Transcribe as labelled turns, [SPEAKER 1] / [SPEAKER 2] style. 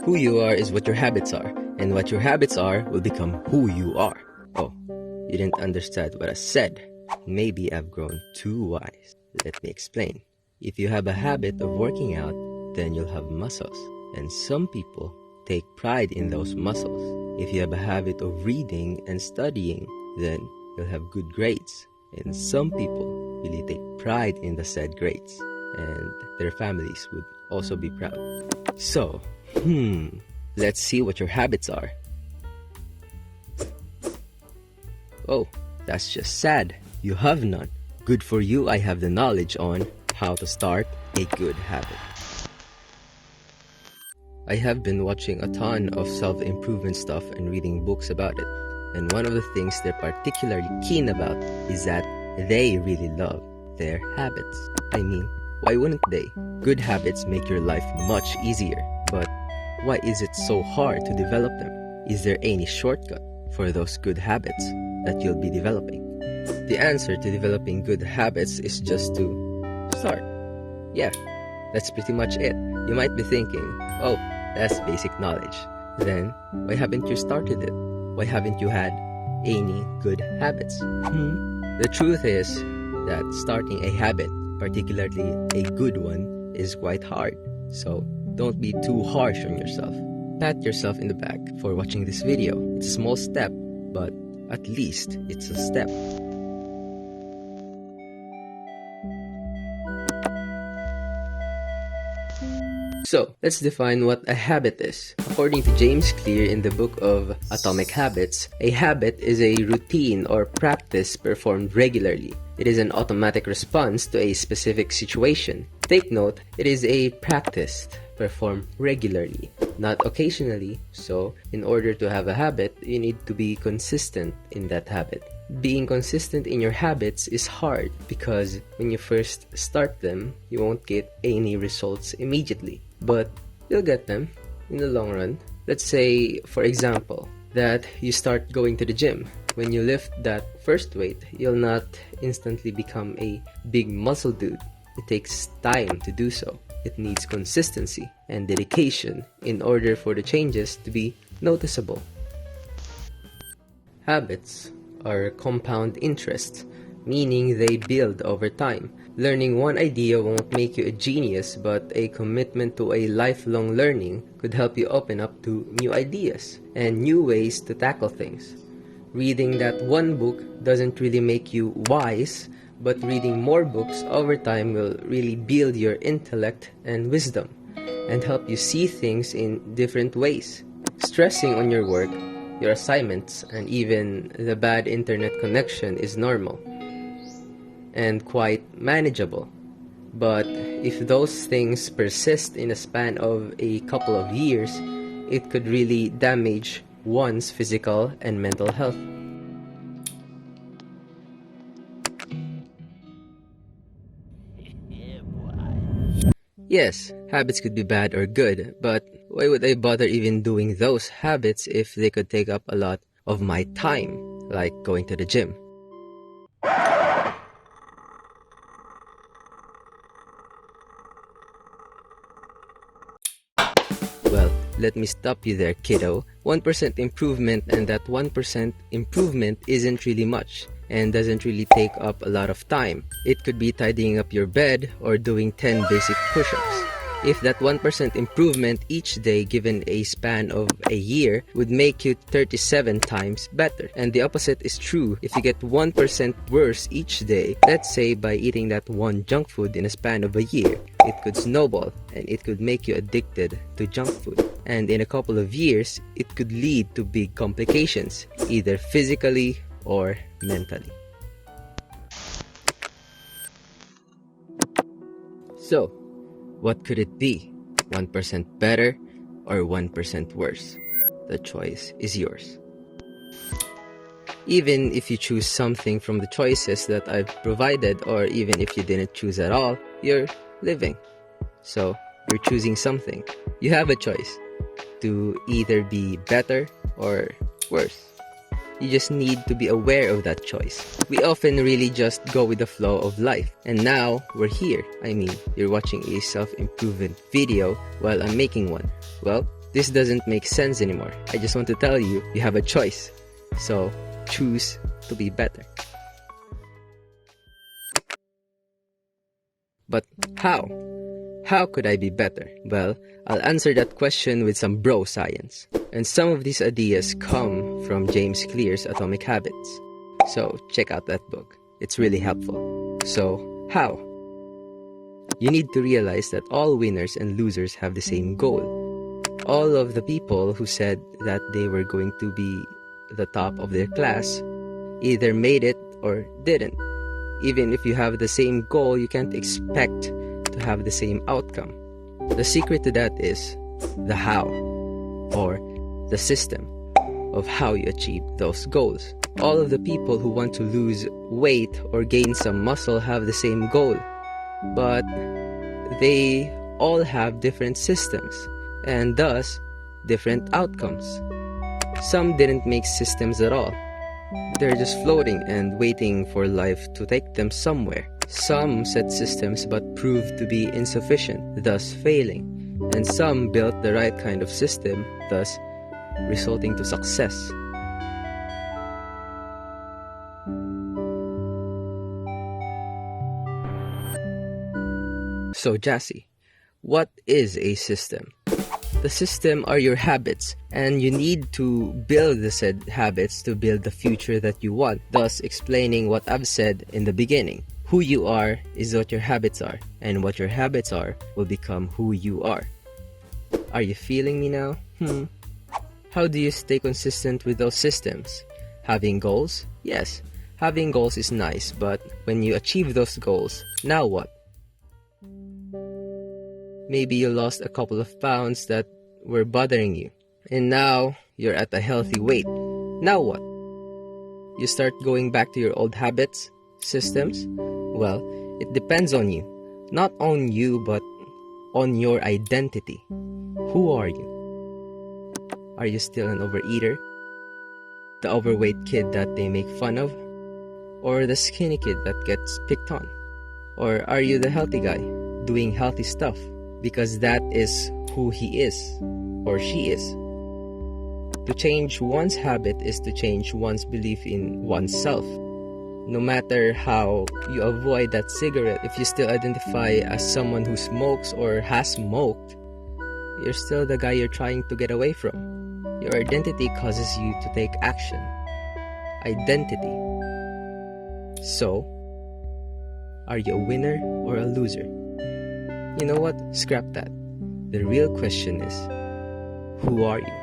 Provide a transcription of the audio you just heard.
[SPEAKER 1] Who you are is what your habits are, and what your habits are will become who you are. Oh, you didn't understand what I said. Maybe I've grown too wise. Let me explain. If you have a habit of working out, then you'll have muscles, and some people take pride in those muscles. If you have a habit of reading and studying, then you'll have good grades, and some people really take pride in the said grades, and their families would also be proud. So, let's see what your habits are. Oh, that's just sad. You have none. Good for you, I have the knowledge on how to start a good habit. I have been watching a ton of self-improvement stuff and reading books about it. And one of the things they're particularly keen about is that they really love their habits. I mean, why wouldn't they? Good habits make your life much easier. But why is it so hard to develop them? Is there any shortcut for those good habits that you'll be developing? The answer to developing good habits is just to start. Yeah, that's pretty much it. You might be thinking, oh, that's basic knowledge. Then, why haven't you started it? Why haven't you had any good habits? The truth is that starting a habit, particularly a good one, is quite hard. So, don't be too harsh on yourself. Pat yourself in the back for watching this video. It's a small step, but at least it's a step. So, let's define what a habit is. According to James Clear in the book of Atomic Habits, a habit is a routine or practice performed regularly. It is an automatic response to a specific situation. Take note, it is a practice performed regularly, not occasionally. So, in order to have a habit, you need to be consistent in that habit. Being consistent in your habits is hard because when you first start them, you won't get any results immediately. But you'll get them in the long run. Let's say, for example, that you start going to the gym. When you lift that first weight, you'll not instantly become a big muscle dude. It takes time to do so. It needs consistency and dedication in order for the changes to be noticeable. Habits are compound interest, meaning they build over time. Learning one idea won't make you a genius, but a commitment to a lifelong learning could help you open up to new ideas and new ways to tackle things. Reading that one book doesn't really make you wise, but reading more books over time will really build your intellect and wisdom and help you see things in different ways. Stressing on your work, your assignments, and even the bad internet connection is normal and quite manageable. But if those things persist in a span of a couple of years, it could really damage one's physical and mental health. Yes, habits could be bad or good, but why would I bother even doing those habits if they could take up a lot of my time, like going to the gym? Well, let me stop you there, kiddo. 1% improvement, and that 1% improvement isn't really much and doesn't really take up a lot of time. It could be tidying up your bed or doing 10 basic push-ups. If that 1% improvement each day given a span of a year would make you 37 times better. And the opposite is true. If you get 1% worse each day, let's say by eating that one junk food in a span of a year, it could snowball and it could make you addicted to junk food. And in a couple of years, it could lead to big complications, either physically or mentally. So, what could it be? 1% better or 1% worse? The choice is yours. Even if you choose something from the choices that I've provided, or even if you didn't choose at all, you're living. So, you're choosing something. You have a choice to either be better or worse. You just need to be aware of that choice. We often really just go with the flow of life. And now, we're here. I mean, you're watching a self-improvement video while I'm making one. Well, This doesn't make sense anymore. I just want to tell you, you have a choice. So, choose to be better. But how? How could I be better? Well, I'll answer that question with some bro science. And some of these ideas come from James Clear's Atomic Habits. So, check out that book. It's really helpful. So, how? You need to realize that all winners and losers have the same goal. All of the people who said that they were going to be the top of their class either made it or didn't. Even if you have the same goal, you can't expect to have the same outcome. The secret to that is the how, or the system of how you achieve those goals. All of the people who want to lose weight or gain some muscle have the same goal, but they all have different systems and thus different outcomes. Some didn't make systems at all. They're just floating and waiting for life to take them somewhere. Some set systems but proved to be insufficient, thus failing. And some built the right kind of system, thus resulting to success. So, Jassy, what is a system? The system are your habits, and you need to build the said habits to build the future that you want, thus explaining what I've said in the beginning. Who you are is what your habits are, and what your habits are will become who you are. Are you feeling me now? How do you stay consistent with those systems? Having goals? Yes, having goals is nice, but when you achieve those goals, now what? Maybe you lost a couple of pounds that were bothering you, and now you're at a healthy weight. Now what? You start going back to your old habits, systems? Well, it depends on you. Not on you, but on your identity. Who are you? Are you still an overeater? The overweight kid that they make fun of? Or the skinny kid that gets picked on? Or are you the healthy guy, doing healthy stuff? Because that is who he is, or she is. To change one's habit is to change one's belief in oneself. No matter how you avoid that cigarette, if you still identify as someone who smokes or has smoked, you're still the guy you're trying to get away from. Your identity causes you to take action. Identity. So, are you a winner or a loser? You know what? Scrap that. The real question is, who are you?